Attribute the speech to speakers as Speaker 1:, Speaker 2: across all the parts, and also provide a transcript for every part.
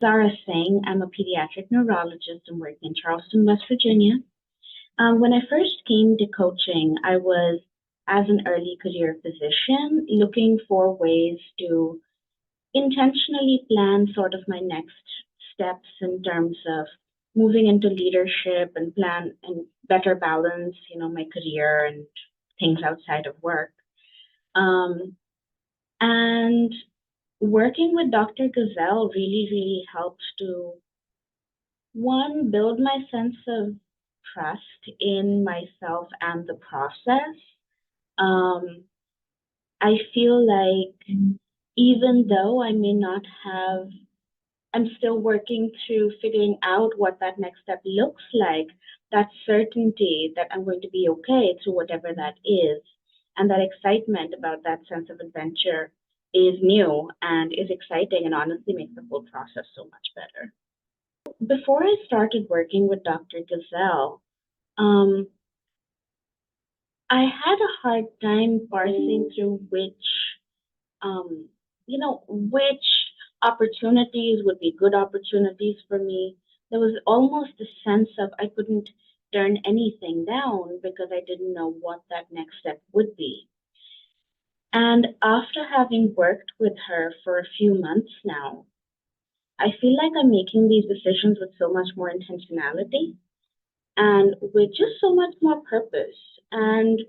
Speaker 1: Zara Singh. I'm a pediatric neurologist and working in Charleston, West Virginia. When I first came to coaching, I was, as an early career physician, looking for ways to intentionally plan sort of my next steps in terms of moving into leadership and plan and better balance, my career and things outside of work. Um, and working with Dr. Gazelle really, really helped to, one, build my sense of trust in myself and the process. Um, I feel like even though I may not have, I'm still working through figuring out what that next step looks like, that certainty that I'm going to be okay through whatever that is, and that excitement about that sense of adventure is new and is exciting and honestly makes the whole process so much better. Before I started working with Dr. Gazelle, um, I had a hard time parsing through um, which opportunities would be good opportunities for me. There was almost a sense of I couldn't turn anything down because I didn't know what that next step would be. And after having worked with her for a few months now, I feel like I'm making these decisions with so much more intentionality and with just so much more purpose and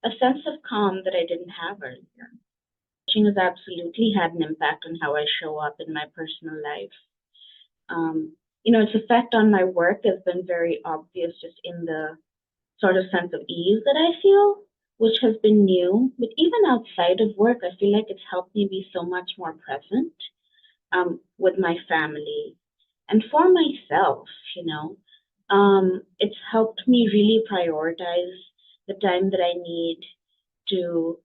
Speaker 1: a sense of calm that I didn't have earlier. Coaching has absolutely had an impact on how I show up in my personal life. Its effect on my work has been very obvious just in the sort of sense of ease that I feel, which has been new. But even outside of work, I feel like it's helped me be so much more present with my family and for myself, you know. It's helped me really prioritize the time that I need to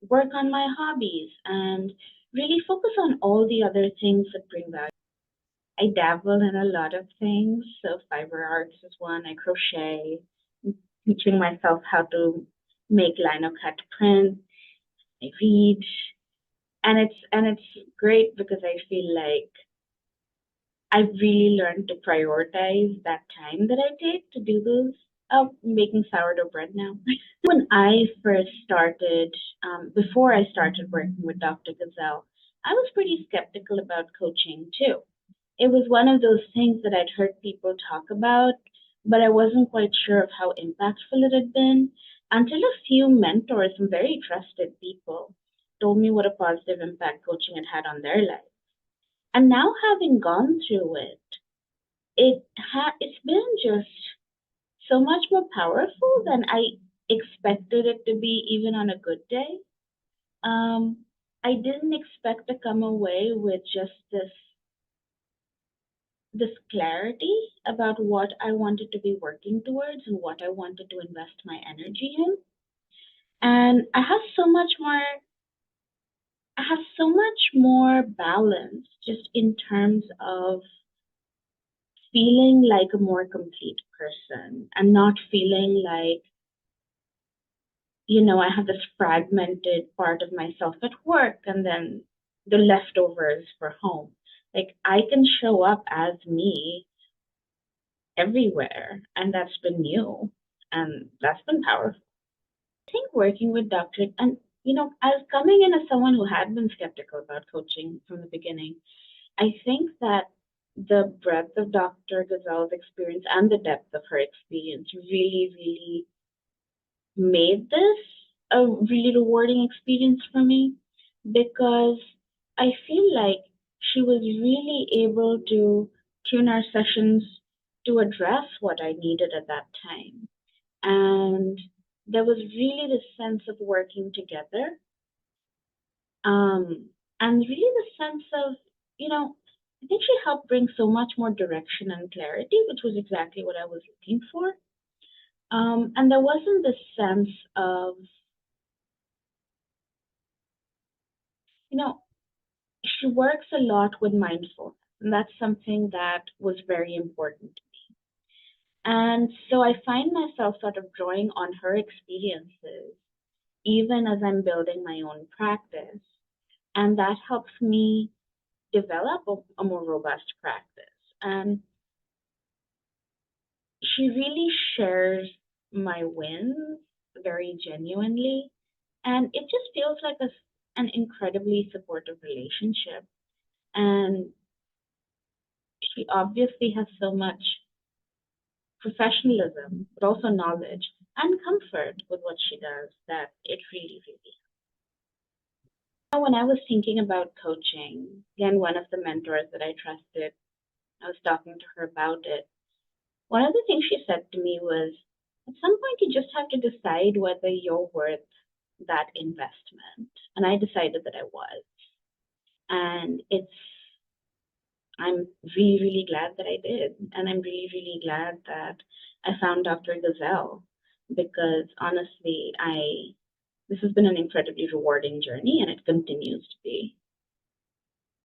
Speaker 1: work on my hobbies and really focus on all the other things that bring value. I dabble in a lot of things. So fiber arts is one. I crochet, teaching myself how to make lino cut prints. I read, and it's great because I feel like I've really learned to prioritize that time that I take to do those. Oh, making sourdough bread now. When I first started, before I started working with Dr. Gazelle, I was pretty skeptical about coaching too. It was one of those things that I'd heard people talk about, but I wasn't quite sure of how impactful it had been until a few mentors, some very trusted people, told me what a positive impact coaching had had on their life. And now having gone through it, it's been just so much more powerful than I expected it to be, even on a good day. Um, I didn't expect to come away with just this clarity about what I wanted to be working towards and what I wanted to invest my energy in. And I have so much more balance just in terms of feeling like a more complete person and not feeling like, I have this fragmented part of myself at work and then the leftovers for home. Like I can show up as me everywhere, and that's been new and that's been powerful. I think working with doctorate and as coming in as someone who had been skeptical about coaching from the beginning, I think that the breadth of Dr. Gazelle's experience and the depth of her experience really, really made this a really rewarding experience for me because I feel like she was really able to tune our sessions to address what I needed at that time. And there was really this sense of working together, and really the sense of, I think she helped bring so much more direction and clarity, which was exactly what I was looking for. And there wasn't this sense of, you know, she works a lot with mindfulness, and that's something that was very important. And so I find myself sort of drawing on her experiences, even as I'm building my own practice. And that helps me develop a more robust practice. And she really shares my wins very genuinely. And it just feels like an incredibly supportive relationship. And she obviously has so much professionalism, but also knowledge and comfort with what she does that it really, really. When I was thinking about coaching, again, one of the mentors that I trusted, I was talking to her about it. One of the things she said to me was, at some point, you just have to decide whether you're worth that investment. And I decided that I was. And I'm really, really glad that I did. And I'm really, really glad that I found Dr. Gazelle because honestly, this has been an incredibly rewarding journey and it continues to be.